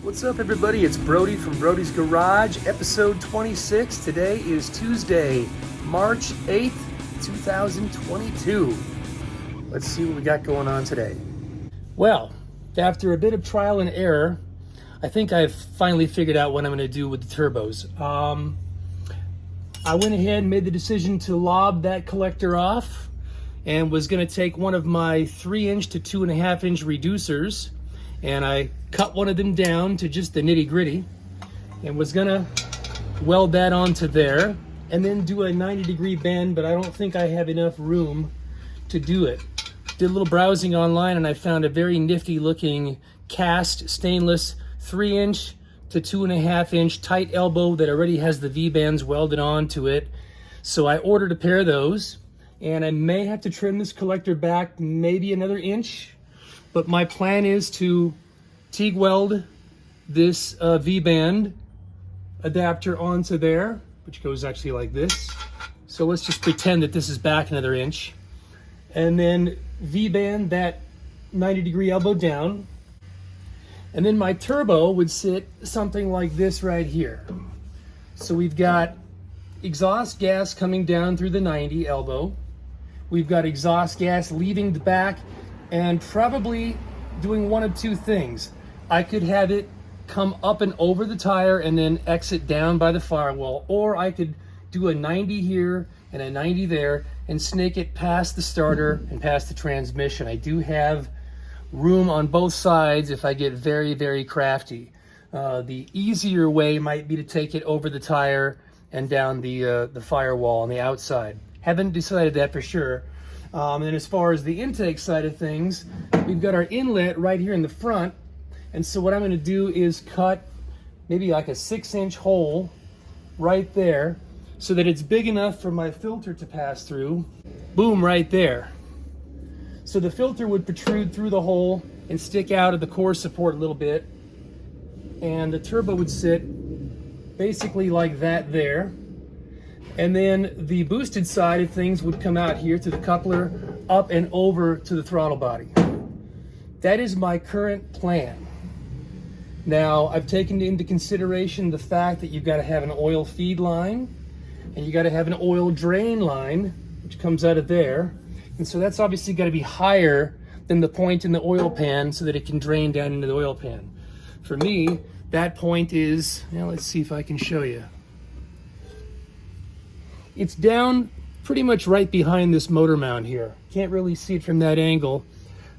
What's up, everybody? It's Brody from Brody's Garage, episode 26. Today is Tuesday, March 8th, 2022. Let's see what we got going on today. Well, after a bit of trial and error, I think I've finally figured out what I'm going to do with the turbos. I went ahead and made the decision to lob that collector off and was going to take one of my 3-inch to 2.5-inch reducers, and I cut one of them down to just the nitty-gritty and was gonna weld that onto there and then do a 90-degree bend, but I don't think I have enough room to do it. Did a little browsing online and I found a very nifty looking cast stainless 3-inch to 2.5-inch tight elbow that already has the V-bands welded onto it. So I ordered a pair of those, and I may have to trim this collector back maybe another inch, but my plan is to TIG weld this V-band adapter onto there, which goes actually like this. So let's just pretend that this is back another inch. And then V-band that 90-degree elbow down. And then my turbo would sit something like this right here. So we've got exhaust gas coming down through the 90 elbow. We've got exhaust gas leaving the back and probably doing one of two things. I could have it come up and over the tire and then exit down by the firewall, or I could do a 90 here and a 90 there and snake it past the starter and past the transmission. I do have room on both sides if I get very, very crafty. The easier way might be to take it over the tire and down the firewall on the outside. Haven't decided that for sure. And as far as the intake side of things, we've got our inlet right here in the front. And so what I'm going to do is cut maybe like a 6-inch hole right there so that it's big enough for my filter to pass through. Boom, right there. So the filter would protrude through the hole and stick out of the core support a little bit. And the turbo would sit basically like that there. And then the boosted side of things would come out here to the coupler, up and over to the throttle body. That is my current plan. Now, I've taken into consideration the fact that you've got to have an oil feed line and you got to have an oil drain line, which comes out of there. And so that's obviously got to be higher than the point in the oil pan so that it can drain down into the oil pan. For me, that point is, let's see if I can show you. It's down pretty much right behind this motor mount here. Can't really see it from that angle,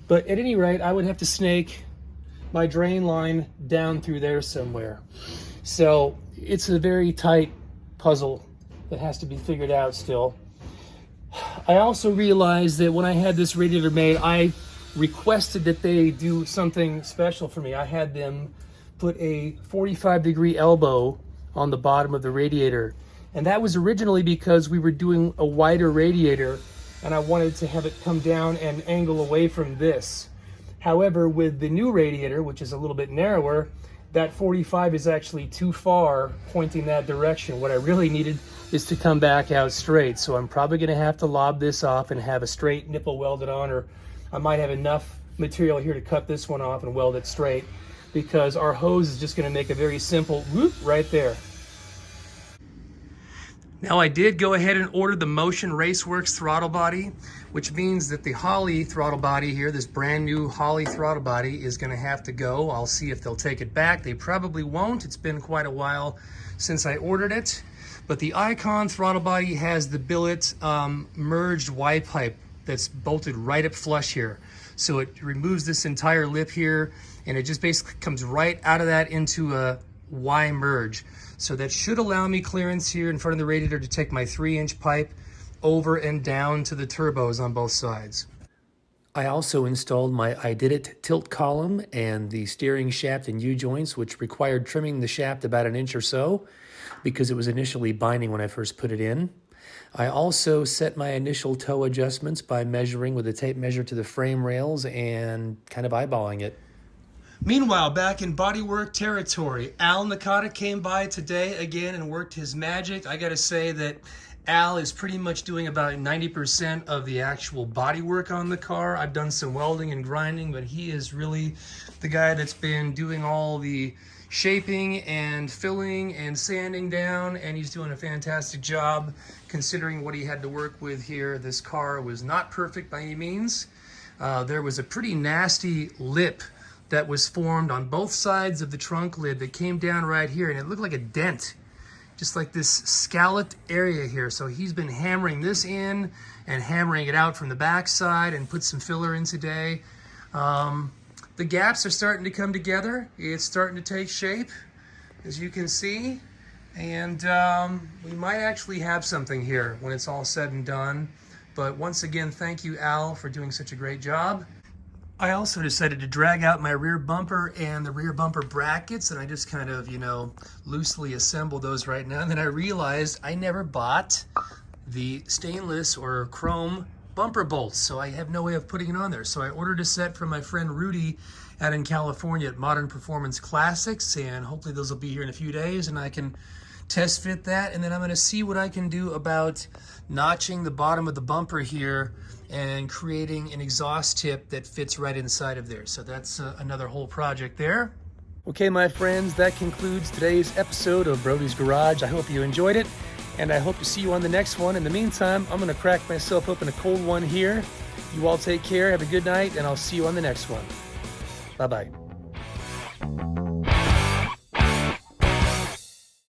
but at any rate, I would have to snake my drain line down through there somewhere. So it's a very tight puzzle that has to be figured out still. I also realized that when I had this radiator made, I requested that they do something special for me. I had them put a 45-degree elbow on the bottom of the radiator. And that was originally because we were doing a wider radiator and I wanted to have it come down and angle away from this. However, with the new radiator, which is a little bit narrower, that 45 is actually too far pointing that direction. What I really needed is to come back out straight. So I'm probably gonna have to lob this off and have a straight nipple welded on, or I might have enough material here to cut this one off and weld it straight, because our hose is just gonna make a very simple whoop right there. Now, I did go ahead and order the Motion Raceworks throttle body, which means that the Holley throttle body here, this brand new Holley throttle body, is going to have to go. I'll see if they'll take it back. They probably won't. It's been quite a while since I ordered it. But the Icon throttle body has the billet merged Y pipe that's bolted right up flush here. So it removes this entire lip here, and it just basically comes right out of that into a Y merge. So that should allow me clearance here in front of the radiator to take my 3-inch pipe over and down to the turbos on both sides. I also installed my I Did It tilt column and the steering shaft and U-joints, which required trimming the shaft about an inch or so because it was initially binding when I first put it in. I also set my initial toe adjustments by measuring with a tape measure to the frame rails and kind of eyeballing it. Meanwhile, back in bodywork territory, NAKATA came by today again and worked his magic. I gotta say that Al is pretty much doing about 90% of the actual body work on the car. I've done some welding and grinding, but he is really the guy that's been doing all the shaping and filling and sanding down, and he's doing a fantastic job considering what he had to work with here. This car was not perfect by any means. There was a pretty nasty lip that was formed on both sides of the trunk lid that came down right here, and it looked like a dent, just like this scalloped area here. So he's been hammering this in and hammering it out from the back side and put some filler in today. The gaps are starting to come together. It's starting to take shape, as you can see. And we might actually have something here when it's all said and done. But once again, thank you, Al, for doing such a great job. I also decided to drag out my rear bumper and the rear bumper brackets, and I just kind of, loosely assemble those right now. And then I realized I never bought the stainless or chrome bumper bolts, so I have no way of putting it on there. So I ordered a set from my friend Rudy out in California at Modern Performance Classics, and hopefully those will be here in a few days and I can test fit that. And then I'm going to see what I can do about notching the bottom of the bumper here and creating an exhaust tip that fits right inside of there. So that's another whole project there. Okay, my friends, that concludes today's episode of Brody's Garage. I hope you enjoyed it, and I hope to see you on the next one. In the meantime, I'm going to crack myself open a cold one here. You all take care, have a good night, and I'll see you on the next one. Bye-bye.